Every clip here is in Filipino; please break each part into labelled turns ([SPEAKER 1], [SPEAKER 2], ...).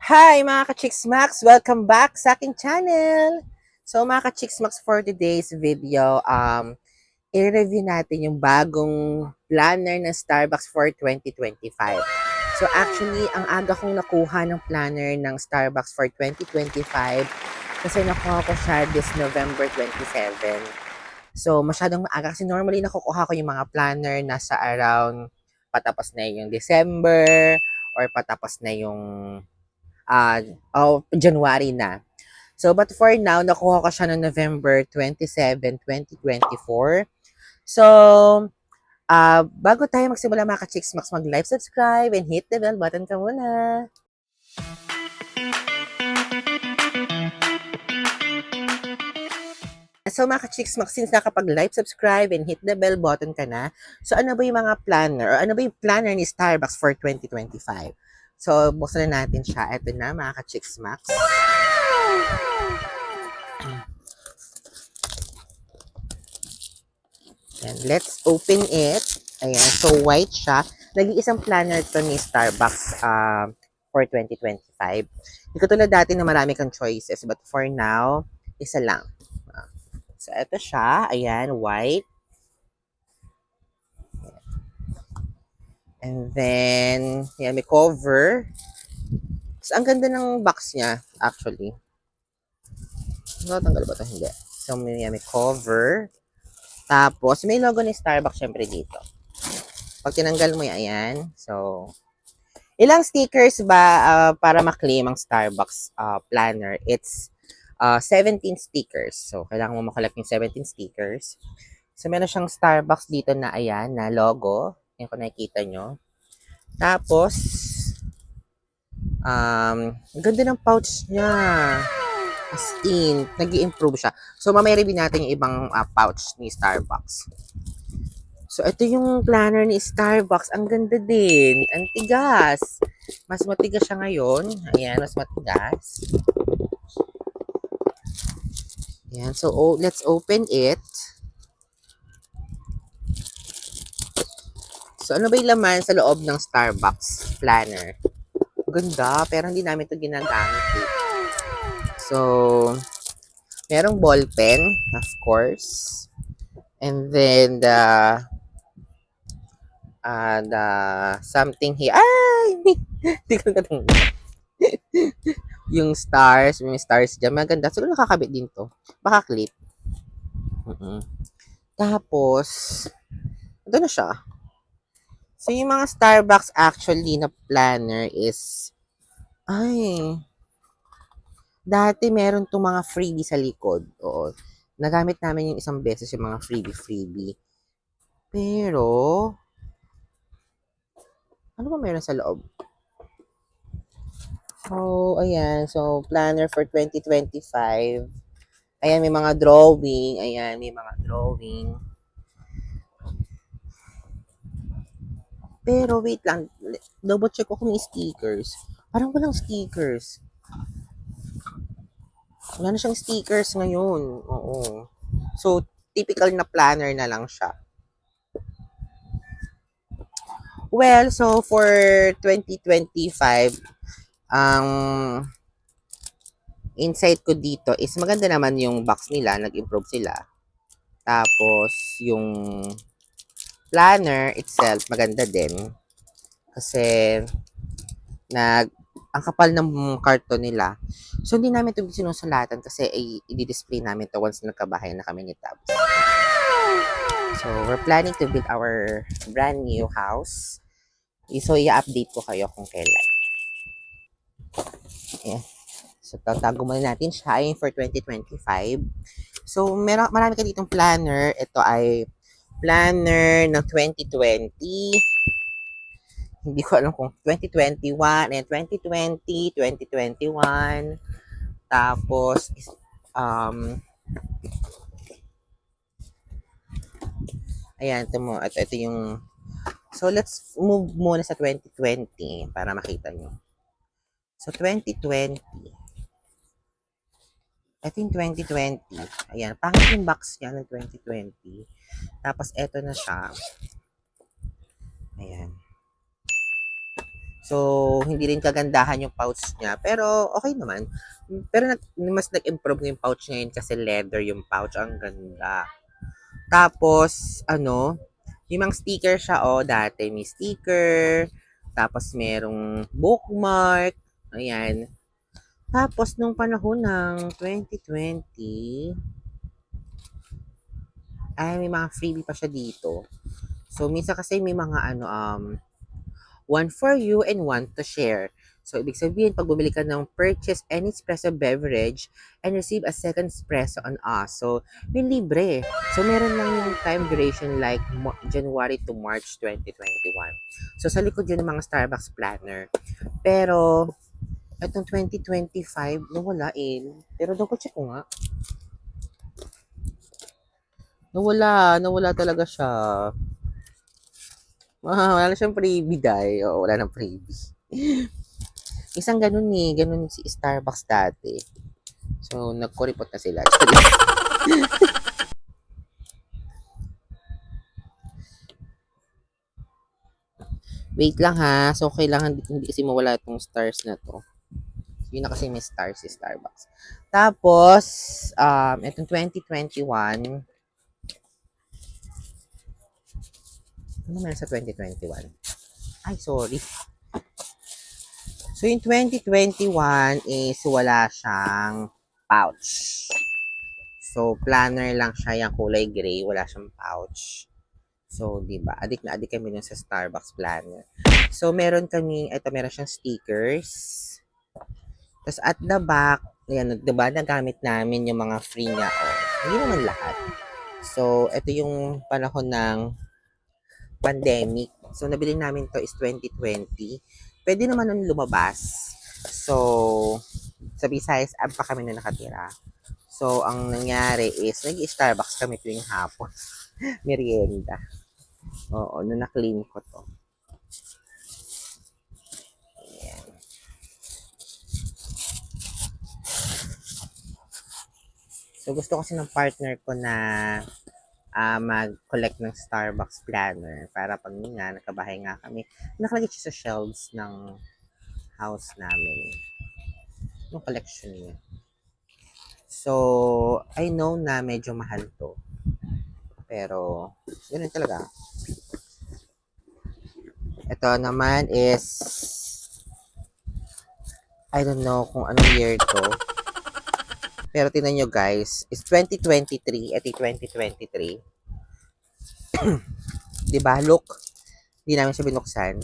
[SPEAKER 1] Hi mga ka-Chicks Welcome back sa aking channel! So mga ka-Chicks for today's video, i-review natin yung bagong planner ng Starbucks for 2025. So actually, ang aga kong nakuha ng planner ng Starbucks for 2025 kasi nakuha ko siya this November 27. So masyadong maaga kasi normally nakukuha ko yung mga planner nasa around patapos na yung December or patapos na yung January na. So, but for now, nakuha ko siya noong November 27, 2024. So, bago tayo magsimula mga ka-Chicks mag-like, subscribe, and hit the bell button ka muna. So mga ka-Chicks since nakapag-like, subscribe, and hit the bell button ka na, so ano ba yung mga planner, or ano ba yung planner ni Starbucks for 2025? So, buksan na natin siya. Ito na mga ka-Chicks. And let's open it. Ayan, so white siya. Nag-iisang planner to ni Starbucks for 2025. Hindi ko tulad dati na marami kang choices, but for now, isa lang. So, ito siya. Ayan, white. And then, yan, may cover. So, ang ganda ng box niya, actually. Tanggal ba ito? Hindi. So, may cover. Tapos, may logo ni Starbucks syempre dito. Pag tinanggal mo yan, ayan. So, ilang stickers ba para maklaim ang Starbucks planner? It's 17 stickers. So, kailangan mo makalap yung 17 stickers. So, meron siyang Starbucks dito na ayan, na logo. Yan kung nakikita nyo. Tapos, ganda ng pouch niya. As in, nag-i-improve siya. So, mamaya review natin yung ibang pouch ni Starbucks. So, ito yung planner ni Starbucks. Ang ganda din. Ang tigas. Mas matigas siya ngayon. Ayan, mas matigas. Ayan, so let's open it. So, ano ba yung laman sa loob ng Starbucks planner? Ganda, pero hindi namin ito ginagamit eh. So, merong ball pen, of course. And then, the something here. Ay! Hindi ko natanggal. Yung stars, may stars dyan. Maganda. Siguro nakakabit din to. Baka clip. Tapos, ito na siya. So, yung mga Starbucks actually na planner is, dati meron itong mga freebie sa likod. Oo. Nagamit namin yung isang beses yung mga freebie. Pero, ano ba meron sa loob? So, ayan. So, planner for 2025. Ayan, may mga drawing. Ayan, may mga drawing. Pero, wait lang. Double check ko kung may stickers. Parang walang stickers. Wala na siyang stickers ngayon. Oo. So, typical na planner na lang siya. Well, so for 2025, ang insight ko dito is maganda naman yung box nila, nag-improve sila. Tapos, yung planner itself, maganda din. Kasi, ang kapal ng karton nila. So, hindi namin ito sinusulatan kasi i-display namin to once nagkabahay na kami ni Tabs. So, we're planning to build our brand new house. So, i-update ko kayo kung kailan. Ayan. So, tatago muna natin siya for 2025. So, marami ka ditong planner. Ito ay planner ng 2020. Hindi ko alam kung 2021 and 2020, 2021. Tapos, ayan, ito yung, so let's move muna sa 2020 para makita nyo. So, 2020. Ito yung 2020. Ayan, pangit yung box niya ng 2020. Tapos, ito na siya. Ayan. So, hindi rin kagandahan yung pouch niya. Pero, okay naman. Pero, mas nag-improve yung pouch ngayon kasi leather yung pouch. Ang ganda. Tapos, yung mga sticker siya, dati may sticker. Tapos, merong bookmark. Ayan. Tapos, nung panahon ng 2020, ay, may mga freebie pa siya dito. So, minsan kasi may mga one for you and one to share. So, ibig sabihin, pag bumili ka ng purchase any espresso beverage and receive a second espresso on us. So, may libre. So, meron lang yung time duration like January to March 2021. So, sa likod yun ng mga Starbucks planner. Pero, itong 2025, nawala eh. Pero double check ko nga. Nawala talaga siya. Wala na siyang freebie, dahil. Oo, wala nang freebie. Isang ganun si Starbucks dati. So, nagkuripot na sila. Wait lang ha. So, kailangan hindi kasi mawala itong stars na to. Yun na kasi may stars si Starbucks. Tapos, itong 2021. Ano meron sa 2021? Ay, sorry. So, yung 2021 is wala siyang pouch. So, planner lang siya, yung kulay gray, wala siyang pouch. So, di ba? Adik na adik kami nun sa Starbucks planner. So, meron siyang stickers. Tapos, at the back, ayan, di ba, nagamit namin yung mga free niya. Hindi naman lahat. So, ito yung panahon ng pandemic. So, nabili namin to is 2020. Pwede naman nun lumabas. So, sa Visayas Ab pa kami na nakatira. So, ang nangyari is, nag-Starbucks kami tuwing hapon. Merienda. Oo, nung na-clean ko to. Ayan. So, gusto kasi ng partner ko na mag-collect ng Starbucks planner para pag nga, nakabahay nga kami, nakalagay siya sa shelves ng house namin. Yung collection niya. So, I know na medyo mahal to. Pero, yun talaga. Ito naman is, I don't know kung anong year to. Pero tingnan nyo guys, is 2023, ito 2023. Diba? Look, hindi namin siya binuksan.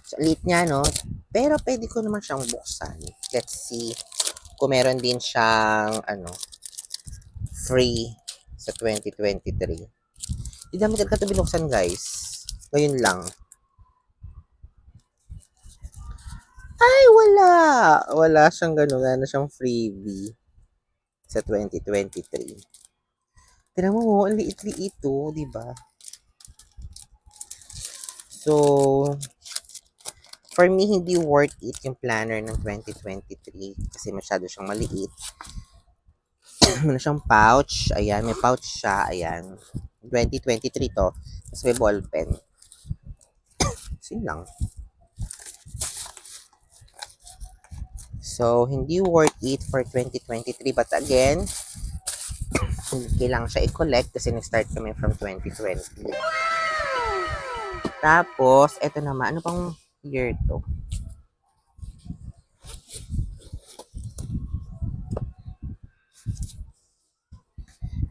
[SPEAKER 1] So, elite niya, no? Pero pwede ko naman siyang buksan. Let's see kung meron din siyang, free sa 2023. Hindi namin talaga ito binuksan, guys. Ngayon lang. Ay, wala! Wala siyang gano'n. Wala na siyang freebie sa 2023. Tignan mo, ang liit-liit ito, di ba? So, for me, hindi worth it yung planner ng 2023 kasi masyado siyang maliit. Ano siyang pouch. Ayan, may pouch siya. Ayan. 2023 to. Tapos may ballpen. So, yun lang. So, hindi worth it for 2023. But again, kailangan siya i-collect kasi nag-start kami from 2020. Tapos, eto naman. Ano pang year to?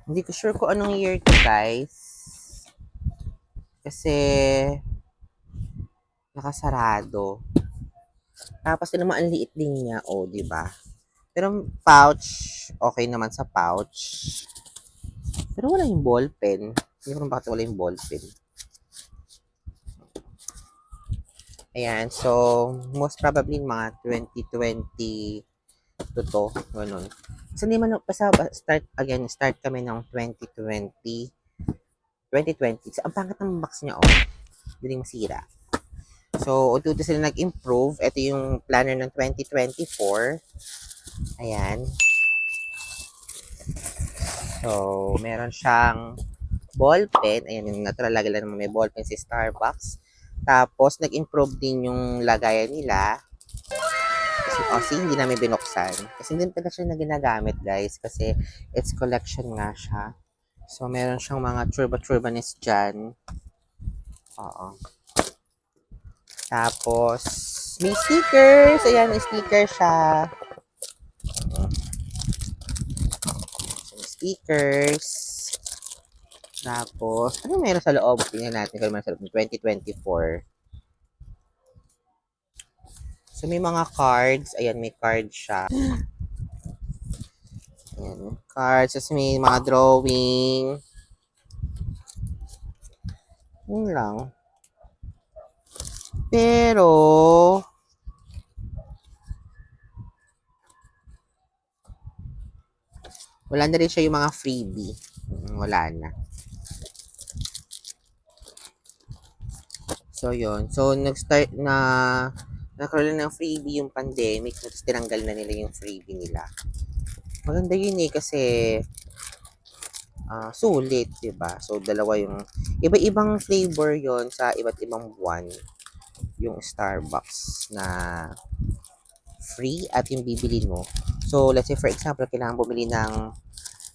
[SPEAKER 1] Hindi ko sure kung anong year to, guys. Kasi, nakasarado. Tapos, yun naman, ang liit din niya. Di ba? Pero, pouch, okay naman sa pouch. Pero wala yung ballpen. Hindi ko naman bakit wala yung ballpen. Ayan, so, most probably mga 2020 to, ganun. So, hindi man, start kami ng 2020. So, ang pangit ng box niya, hindi masira. So, dito sila nag-improve. Ito yung planner ng 2024. Ayan. So, meron siyang ballpen. Ayan, yung natural lagi lang naman may ballpen si Starbucks. Tapos, nag-improve din yung lagayan nila. Kasi hindi namin binuksan. Kasi hindi talaga siya na ginagamit, guys. Kasi it's collection nga siya. So, meron siyang mga churba-churbanis dyan. Oo. Tapos, may stickers. Ayan, may sticker siya. May stickers. Tapos, ano meron sa loob? Tingnan natin kung meron sa loob. 2024. So, may mga cards. Ayan, may card siya. Ayan, cards. Tapos may mga drawing. Yun lang. Pero, wala na rin siya yung mga freebie. Wala na. So, yun. So, nag-start na nagkaroon ng freebie yung pandemic. Tapos, tinanggal na nila yung freebie nila. Maganda yun eh kasi sulit, 'di ba? So dalawa yung iba-ibang flavor 'yon sa iba't ibang buwan yung Starbucks na free at yung bibili mo. So let's say for example, kailangan bumili ng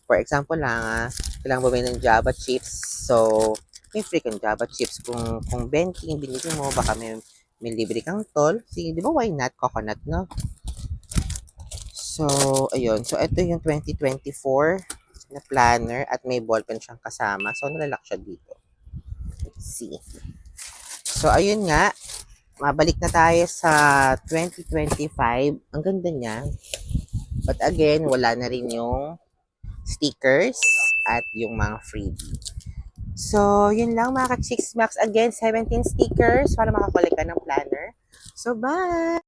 [SPEAKER 1] kailangan bumili ng Java chips. So may free kang Java chips kung 20 yung binili mo, baka may libre kang tol. Sige, 'di ba why not coconut, no? So ayun. So ito yung 2024 na planner at may ballpen siyang kasama. So, nalalak siya dito. Let's see. So, ayun nga. Mabalik na tayo sa 2025. Ang ganda niya. But again, wala na rin yung stickers at yung mga freebie. So, yun lang mga ka-Chicks Max. Again, 17 stickers para makakolek ka ng planner. So, bye!